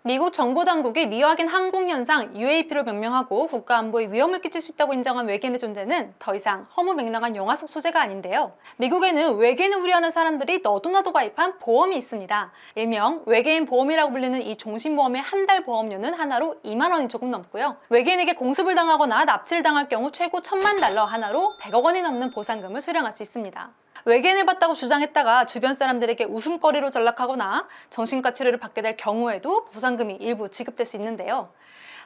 미국 정보당국이 미확인 항공현상 UAP로 명명하고 국가안보에 위험을 끼칠 수 있다고 인정한 외계인의 존재는 더 이상 허무맹랑한 영화 속 소재가 아닌데요. 미국에는 외계인을 우려하는 사람들이 너도나도 가입한 보험이 있습니다. 일명 외계인 보험이라고 불리는 이 종신보험의 한 달 보험료는 하나로 2만 원이 조금 넘고요. 외계인에게 공습을 당하거나 납치를 당할 경우 최고 1,000만 달러, 하나로 100억 원이 넘는 보상금을 수령할 수 있습니다. 외계인을 봤다고 주장했다가 주변 사람들에게 웃음거리로 전락하거나 정신과 치료를 받게 될 경우에도 보상금이 일부 지급될 수 있는데요.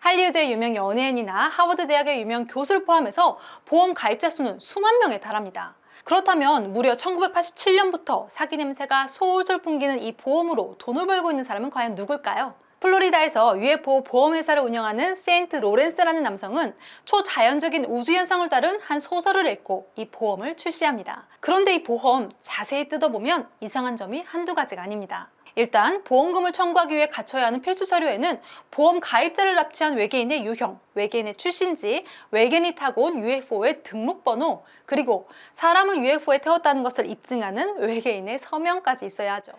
할리우드의 유명 연예인이나 하버드 대학의 유명 교수를 포함해서 보험 가입자 수는 수만 명에 달합니다. 그렇다면 무려 1987년부터 사기 냄새가 솔솔 풍기는 이 보험으로 돈을 벌고 있는 사람은 과연 누굴까요? 플로리다에서 UFO 보험회사를 운영하는 세인트 로렌스라는 남성은 초자연적인 우주현상을 다룬 한 소설을 읽고 이 보험을 출시합니다. 그런데 이 보험 자세히 뜯어보면 이상한 점이 한두 가지가 아닙니다. 일단 보험금을 청구하기 위해 갖춰야 하는 필수 서류에는 보험 가입자를 납치한 외계인의 유형, 외계인의 출신지, 외계인이 타고 온 UFO의 등록번호, 그리고 사람을 UFO에 태웠다는 것을 입증하는 외계인의 서명까지 있어야 하죠.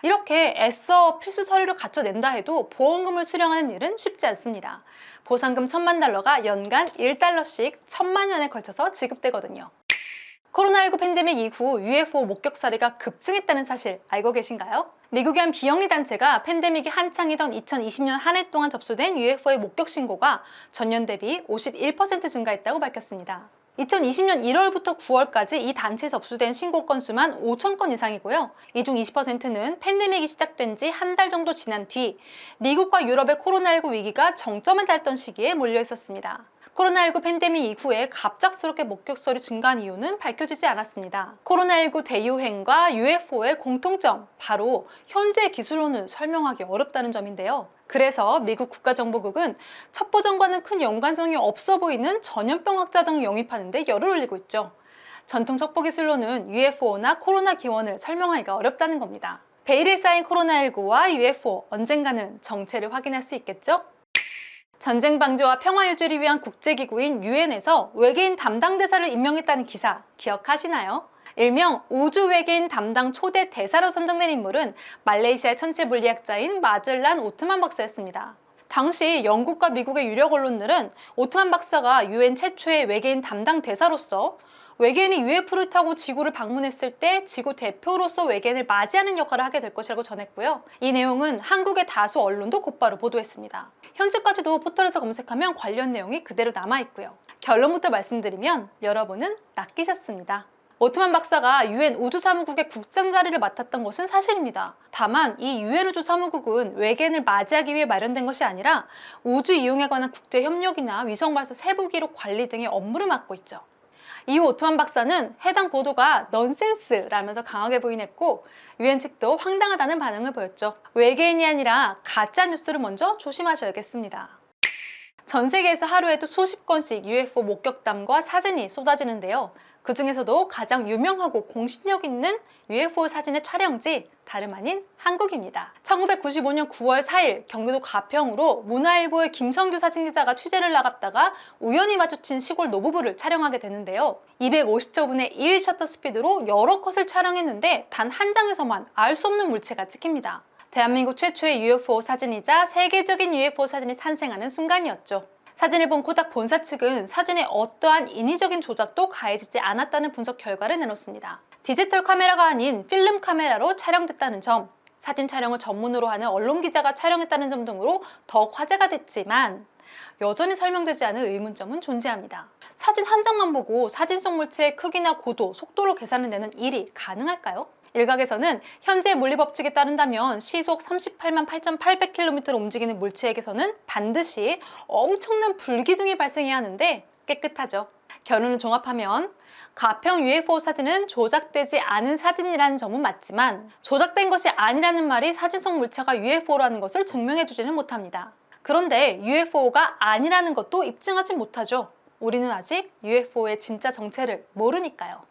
이렇게 애써 필수 서류를 갖춰낸다 해도 보험금을 수령하는 일은 쉽지 않습니다. 보상금 1,000만 달러가 연간 1달러씩 1,000만 년에 걸쳐서 지급되거든요. 코로나19 팬데믹 이후 UFO 목격 사례가 급증했다는 사실 알고 계신가요? 미국의 한 비영리 단체가 팬데믹이 한창이던 2020년 한 해 동안 접수된 UFO의 목격 신고가 전년 대비 51% 증가했다고 밝혔습니다. 2020년 1월부터 9월까지 이 단체에 접수된 신고 건수만 5천 건 이상이고요. 이 중 20%는 팬데믹이 시작된 지 한 달 정도 지난 뒤 미국과 유럽의 코로나19 위기가 정점에 달했던 시기에 몰려 있었습니다. 코로나19 팬데믹 이후에 갑작스럽게 목격설이 증가한 이유는 밝혀지지 않았습니다. 코로나19 대유행과 UFO의 공통점, 바로 현재 기술로는 설명하기 어렵다는 점인데요. 그래서 미국 국가정보국은 첩보전과는 큰 연관성이 없어 보이는 전염병학자 등을 영입하는 데 열을 올리고 있죠. 전통 첩보 기술로는 UFO나 코로나 기원을 설명하기가 어렵다는 겁니다. 베일에 쌓인 코로나19와 UFO, 언젠가는 정체를 확인할 수 있겠죠? 전쟁 방지와 평화 유지를 위한 국제기구인 유엔에서 외계인 담당 대사를 임명했다는 기사 기억하시나요? 일명 우주 외계인 담당 초대 대사로 선정된 인물은 말레이시아의 천체 물리학자인 마젤란 오트만 박사였습니다. 당시 영국과 미국의 유력 언론들은 오트만 박사가 유엔 최초의 외계인 담당 대사로서 외계인이 UFO를 타고 지구를 방문했을 때 지구 대표로서 외계인을 맞이하는 역할을 하게 될 것이라고 전했고요. 이 내용은 한국의 다수 언론도 곧바로 보도했습니다. 현재까지도 포털에서 검색하면 관련 내용이 그대로 남아있고요. 결론부터 말씀드리면 여러분은 낚이셨습니다. 오트만 박사가 유엔 우주사무국의 국장 자리를 맡았던 것은 사실입니다. 다만 이 유엔 우주사무국은 외계인을 맞이하기 위해 마련된 것이 아니라 우주 이용에 관한 국제협력이나 위성발사 세부 기록 관리 등의 업무를 맡고 있죠. 이후 오트만 박사는 해당 보도가 넌센스라면서 강하게 부인했고 유엔 측도 황당하다는 반응을 보였죠. 외계인이 아니라 가짜 뉴스를 먼저 조심하셔야겠습니다. 전 세계에서 하루에도 수십 건씩 UFO 목격담과 사진이 쏟아지는데요. 그 중에서도 가장 유명하고 공신력 있는 UFO 사진의 촬영지 다름 아닌 한국입니다. 1995년 9월 4일 경기도 가평으로 문화일보의 김성규 사진기자가 취재를 나갔다가 우연히 마주친 시골 노부부를 촬영하게 되는데요. 250초분의 1 셔터 스피드로 여러 컷을 촬영했는데 단 한 장에서만 알 수 없는 물체가 찍힙니다. 대한민국 최초의 UFO 사진이자 세계적인 UFO 사진이 탄생하는 순간이었죠. 사진을 본 코닥 본사 측은 사진에 어떠한 인위적인 조작도 가해지지 않았다는 분석 결과를 내놓습니다. 디지털 카메라가 아닌 필름 카메라로 촬영됐다는 점, 사진 촬영을 전문으로 하는 언론 기자가 촬영했다는 점 등으로 더욱 화제가 됐지만 여전히 설명되지 않은 의문점은 존재합니다. 사진 한 장만 보고 사진 속 물체의 크기나 고도, 속도로 계산을 내는 일이 가능할까요? 일각에서는 현재 물리법칙에 따른다면 시속 38만 8,800km로 움직이는 물체에게서는 반드시 엄청난 불기둥이 발생해야 하는데 깨끗하죠. 결론을 종합하면 가평 UFO 사진은 조작되지 않은 사진이라는 점은 맞지만 조작된 것이 아니라는 말이 사진 속 물체가 UFO라는 것을 증명해주지는 못합니다. 그런데 UFO가 아니라는 것도 입증하지 못하죠. 우리는 아직 UFO의 진짜 정체를 모르니까요.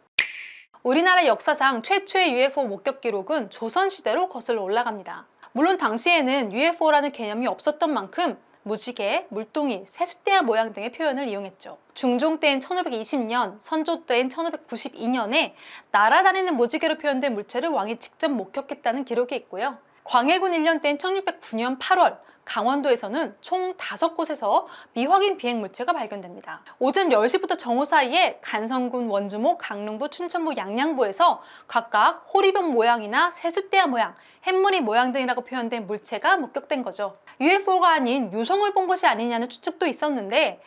우리나라 역사상 최초의 UFO 목격 기록은 조선시대로 거슬러 올라갑니다. 물론 당시에는 UFO라는 개념이 없었던 만큼 무지개, 물동이, 세숫대야 모양 등의 표현을 이용했죠. 중종 때인 1520년, 선조 때인 1592년에 날아다니는 무지개로 표현된 물체를 왕이 직접 목격했다는 기록이 있고요. 광해군 1년 때인 1609년 8월 강원도에서는 총 5곳에서 미확인 비행 물체가 발견됩니다. 오전 10시부터 정오 사이에 간선군, 원주목, 강릉부, 춘천부, 양양부에서 각각 호리병 모양이나 세숫대야 모양, 햇무늬 모양 등이라고 표현된 물체가 목격된 거죠. UFO가 아닌 유성을 본 것이 아니냐는 추측도 있었는데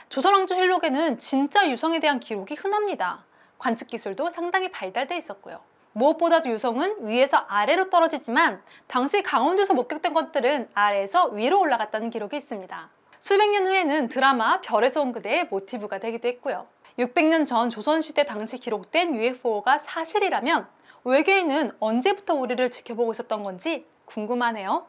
조선왕조실록에는 진짜 유성에 대한 기록이 흔합니다. 관측 기술도 상당히 발달돼 있었고요. 무엇보다도 유성은 위에서 아래로 떨어지지만 당시 강원도에서 목격된 것들은 아래에서 위로 올라갔다는 기록이 있습니다. 수백 년 후에는 드라마 별에서 온 그대의 모티브가 되기도 했고요. 600년 전 조선시대 당시 기록된 UFO가 사실이라면 외계인은 언제부터 우리를 지켜보고 있었던 건지 궁금하네요.